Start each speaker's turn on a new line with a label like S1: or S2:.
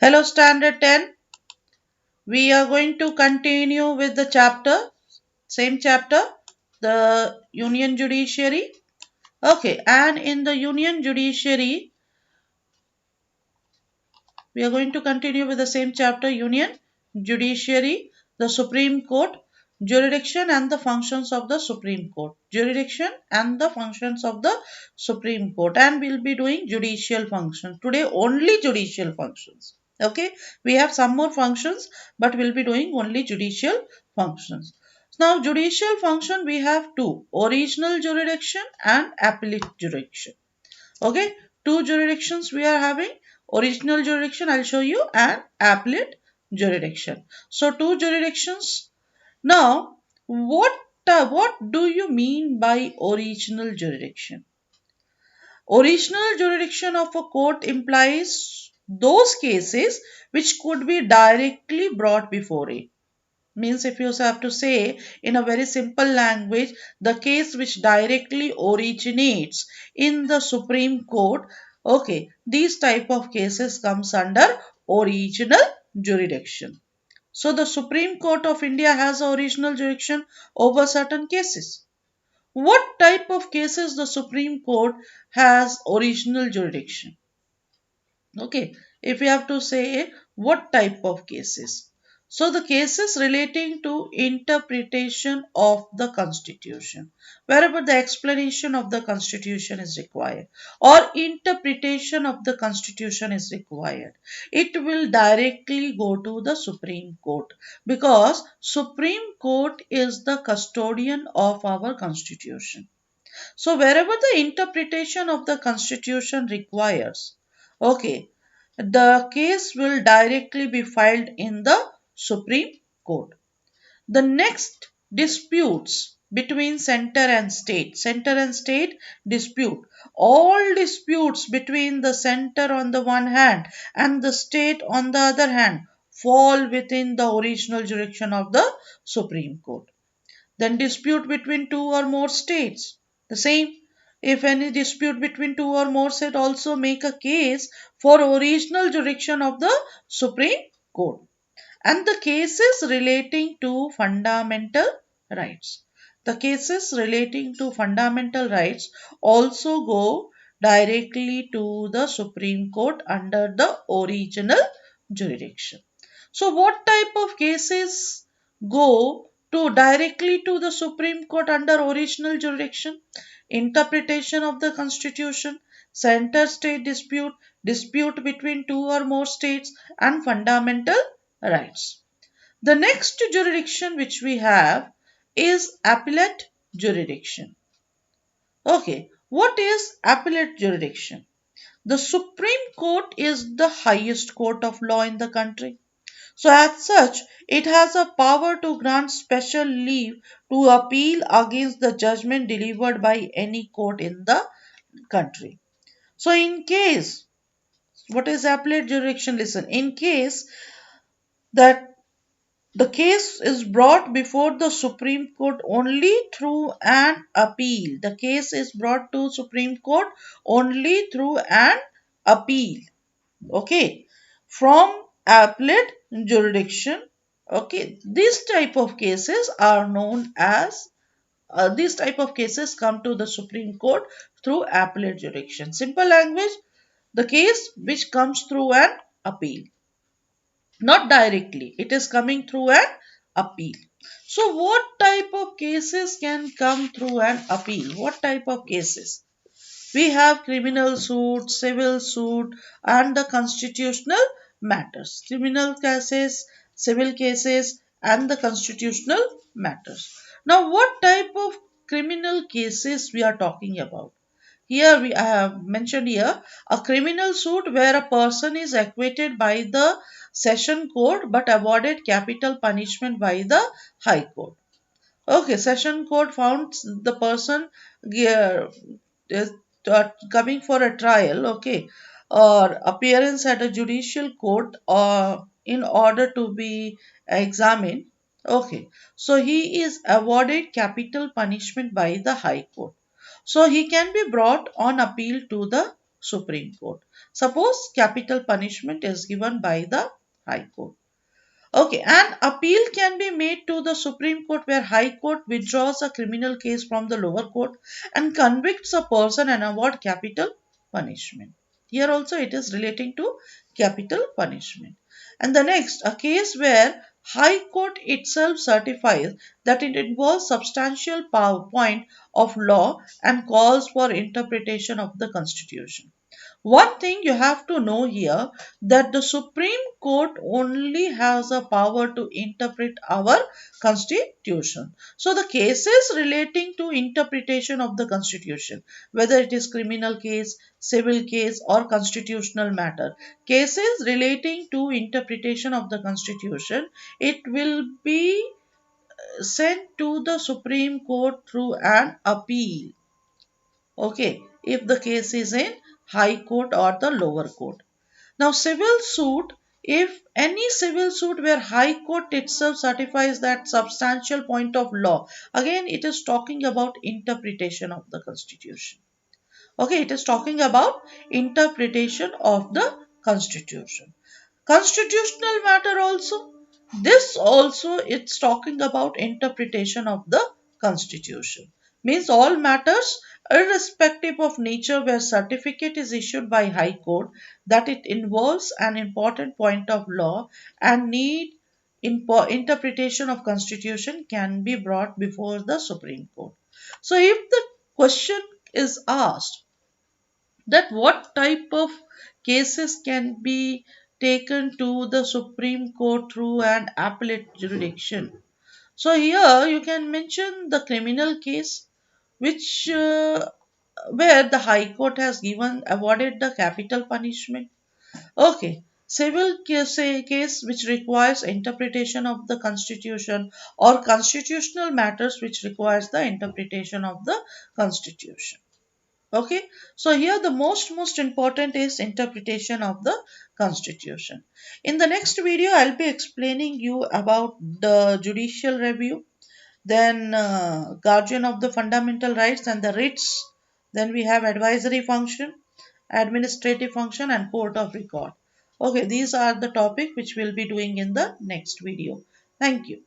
S1: Hello, Standard 10. We are going to continue with the chapter, same chapter, the Union Judiciary. Okay, and in the Union Judiciary, we are going to continue with the same chapter, Union Judiciary, the Supreme Court, jurisdiction and the functions of the Supreme Court. Jurisdiction and the functions of the Supreme Court. And we'll be doing judicial functions. Today, only judicial functions. Okay, we have some more functions, but we'll be doing only judicial functions. Now, judicial function we have two: original jurisdiction and appellate jurisdiction. Okay, two jurisdictions we are having: original jurisdiction, I'll show you, and appellate jurisdiction. So, two jurisdictions. Now, what do you mean by original jurisdiction? Original jurisdiction of a court implies those cases which could be directly brought before it. Means, if you have to say in a very simple language, the case which directly originates in the Supreme Court, okay, these type of cases comes under original jurisdiction. So the Supreme Court of India has original jurisdiction over certain cases. What type of cases the Supreme Court has original jurisdiction? Okay, if you have to say what type of cases. So the cases relating to interpretation of the constitution, wherever the explanation of the constitution is required or interpretation of the constitution is required, it will directly go to the Supreme Court, because Supreme Court is the custodian of our constitution. So wherever the interpretation of the constitution requires, okay, the case will directly be filed in the Supreme Court. The next, disputes between center and state dispute. All disputes between the center on the one hand and the state on the other hand fall within the original jurisdiction of the Supreme Court. Then dispute between two or more states. The same. If any dispute between two or more states, also make a case for original jurisdiction of the Supreme Court. And the cases relating to fundamental rights. The cases relating to fundamental rights also go directly to the Supreme Court under the original jurisdiction. So, what type of cases go to directly to the Supreme Court under original jurisdiction? Interpretation of the Constitution, center state dispute, dispute between two or more states, and fundamental rights. The next jurisdiction which we have is appellate jurisdiction. Okay, what is appellate jurisdiction? The Supreme Court is the highest court of law in the country. So, as such, it has a power to grant special leave to appeal against the judgment delivered by any court in the country. So, in case, what is appellate jurisdiction? Listen, in case that the case is brought before the Supreme Court only through an appeal. The case is brought to Supreme Court only through an appeal. Okay. From appellate jurisdiction. Okay. These type of cases are known as these type of cases come to the Supreme Court through appellate jurisdiction. Simple language, the case which comes through an appeal. Not directly, it is coming through an appeal. So what type of cases can come through an appeal? What type of cases? We have criminal suit, civil suit, and the constitutional matters. Criminal cases, civil cases, and the constitutional matters. Now, what type of criminal cases we are talking about? Here we have mentioned here a criminal suit where a person is acquitted by the session court but awarded capital punishment by the high court. Okay, session court found the person is coming for a trial, okay, or appearance at a judicial court or in order to be examined. Okay, so he is awarded capital punishment by the high court. So he can be brought on appeal to the Supreme Court. Suppose capital punishment is given by the High Court. Okay, an appeal can be made to the Supreme Court where High Court withdraws a criminal case from the lower court and convicts a person and award capital punishment. Here also it is relating to capital punishment. And the next, a case where High Court itself certifies that it involves substantial point of law and calls for interpretation of the Constitution. One thing you have to know here, that the Supreme Court only has a power to interpret our constitution. So the cases relating to interpretation of the constitution, whether it is criminal case, civil case or constitutional matter, cases relating to interpretation of the constitution, it will be sent to the Supreme Court through an appeal. Okay, if the case is in high court or the lower court. Now, civil suit, if any civil suit where high court itself certifies that substantial point of law, again it is talking about interpretation of the constitution. Okay, it is talking about interpretation of the constitution. Constitutional matter also, this also it's talking about interpretation of the constitution. Means all matters irrespective of nature where certificate is issued by high court that it involves an important point of law and need interpretation of constitution can be brought before the Supreme Court. So if the question is asked that what type of cases can be taken to the Supreme Court through an appellate jurisdiction. So here you can mention the criminal case which where the High Court has given awarded the capital punishment. Okay. Civil case which requires interpretation of the constitution or constitutional matters which requires the interpretation of the constitution. Okay, so here the most important is interpretation of the constitution. In the next video I'll be explaining you about the judicial review, then guardian of the fundamental rights and the writs, then we have advisory function, administrative function and court of record. Okay, these are the topic which we'll be doing in the next video. Thank you.